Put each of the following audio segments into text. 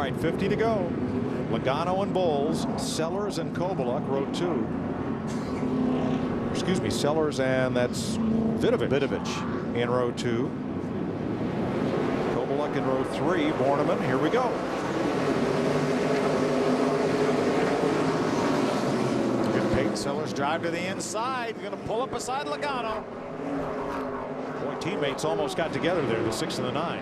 right, 50 to go. Logano and Bowles, Sellers and Kovaluk, row 2. Excuse me, Sellers and that's Vidovic in row 2. Kovaluk in row 3. Borneman, here we go. Peyton Sellers drive to the inside. Going to pull up beside Logano. Boy, teammates almost got together there, the 6 and the 9.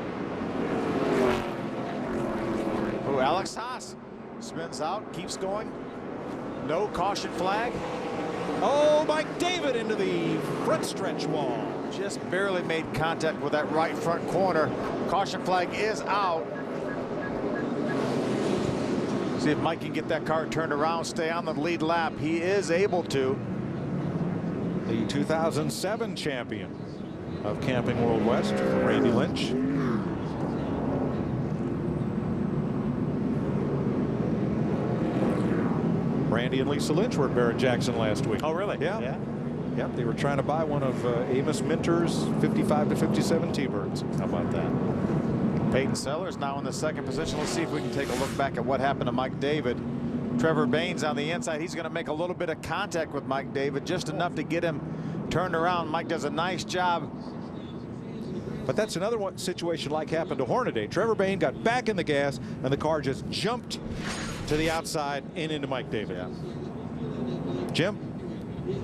Oh, Alex Haas spins out, keeps going. No caution flag. Oh, Mike David into the front stretch wall. Just barely made contact with that right front corner. Caution flag is out. See if Mike can get that car turned around, stay on the lead lap. He is able to. The 2007 champion of Camping World West, Randy Lynch. Randy and Lisa Lynch were at Barrett-Jackson last week. Oh, really? Yeah. Yep, they were trying to buy one of Amos Minter's 55 to 57 T-Birds. How about that? Peyton Sellers now in the second position. Let's see if we can take a look back at what happened to Mike David. Trevor Baynes on the inside. He's going to make a little bit of contact with Mike David, just enough to get him turned around. Mike does a nice job. But that's another one situation like happened to Hornaday. Trevor Bayne got back in the gas, and the car just jumped to the outside and into Mike David. Yeah. Jim?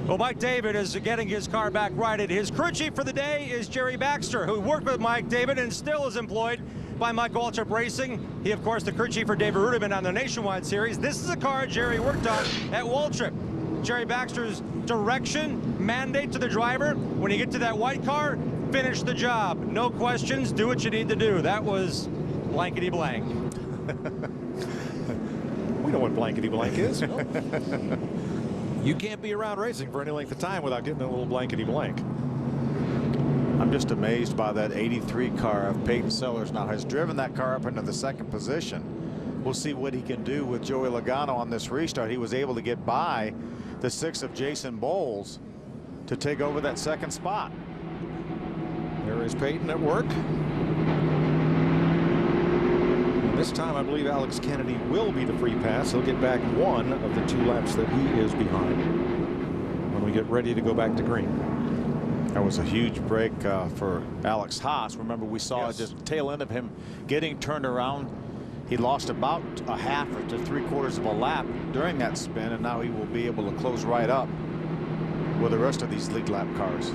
Well, Mike David is getting his car back righted. His crew chief for the day is Jerry Baxter, who worked with Mike David and still is employed by Mike Waltrip Racing. He, of course, the crew chief for David Rudiman on the Nationwide Series. This is a car Jerry worked on at Waltrip. Jerry Baxter's direction, mandate to the driver, when you get to that white car, finish the job. No questions, do what you need to do. That was blankety blank. We know what blankety blank is. You can't be around racing for any length of time without getting a little blankety blank. I'm just amazed by that 83 car of Peyton Sellers. Now has driven that car up into the second position. We'll see what he can do with Joey Logano on this restart. He was able to get by the 6 of Jason Bowles to take over that second spot. There is Peyton at work. This time, I believe Alex Kennedy will be the free pass. He'll get back 1 of the 2 laps that he is behind when we get ready to go back to green. That was a huge break for Alex Haas. Remember, we saw just tail end of him getting turned around. He lost about a half or to 3/4 of a lap during that spin, and now he will be able to close right up with the rest of these lead lap cars.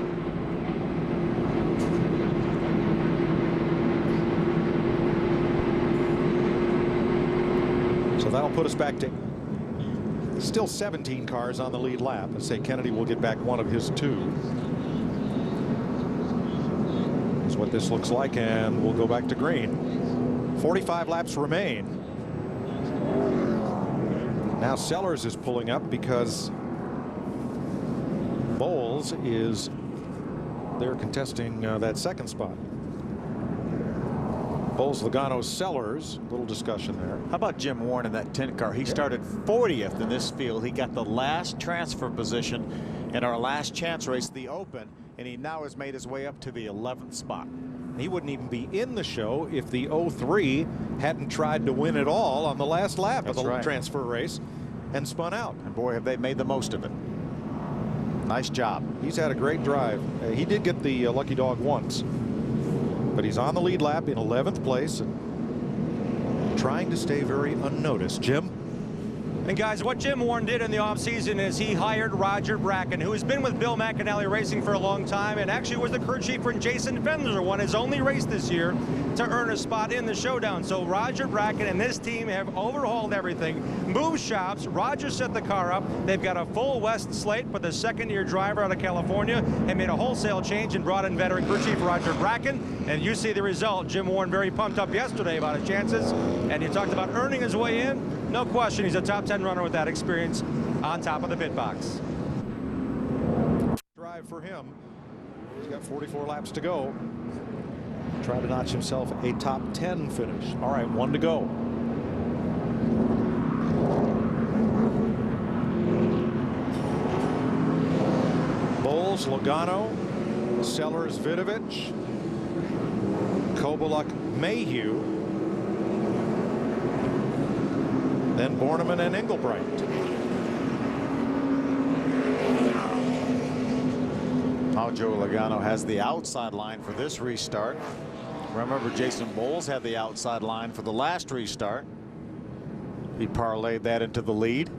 So that'll put us back to still 17 cars on the lead lap. Let's say Kennedy will get back 1 of his 2. That's what this looks like, and we'll go back to green. 45 laps remain. Now Sellers is pulling up because Bowles is there contesting that second spot. Bowles, Logano, Sellers. A little discussion there. How about Jim Warren in that 10 car? He started 40th in this field. He got the last transfer position in our last chance race, the Open, and he now has made his way up to the 11th spot. He wouldn't even be in the show if the 03 hadn't tried to win it all on the last lap of the transfer race and spun out. And boy, have they made the most of it. Nice job. He's had a great drive. He did get the lucky dog once, but he's on the lead lap in 11th place and trying to stay very unnoticed. Jim? And guys, what Jim Warren did in the offseason is he hired Roger Bracken, who has been with Bill McAnally Racing for a long time and actually was the crew chief when Jason Fendler won his only race this year to earn a spot in the Showdown. So Roger Bracken and this team have overhauled everything, moved shops. Roger set the car up. They've got a full West slate for the second-year driver out of California and made a wholesale change and brought in veteran crew chief Roger Bracken. And you see the result. Jim Warren very pumped up yesterday about his chances. And you talked about earning his way in. No question, he's a top 10 runner with that experience on top of the pit box. Drive for him. He's got 44 laps to go. Try to notch himself a top 10 finish. All right, 1 to go. Bowles, Logano, Sellers, Vidovic, Kovaluk, Mayhew, then Borneman and Englebright. Now Joe Logano has the outside line for this restart. Remember, Jason Bowles had the outside line for the last restart. He parlayed that into the lead.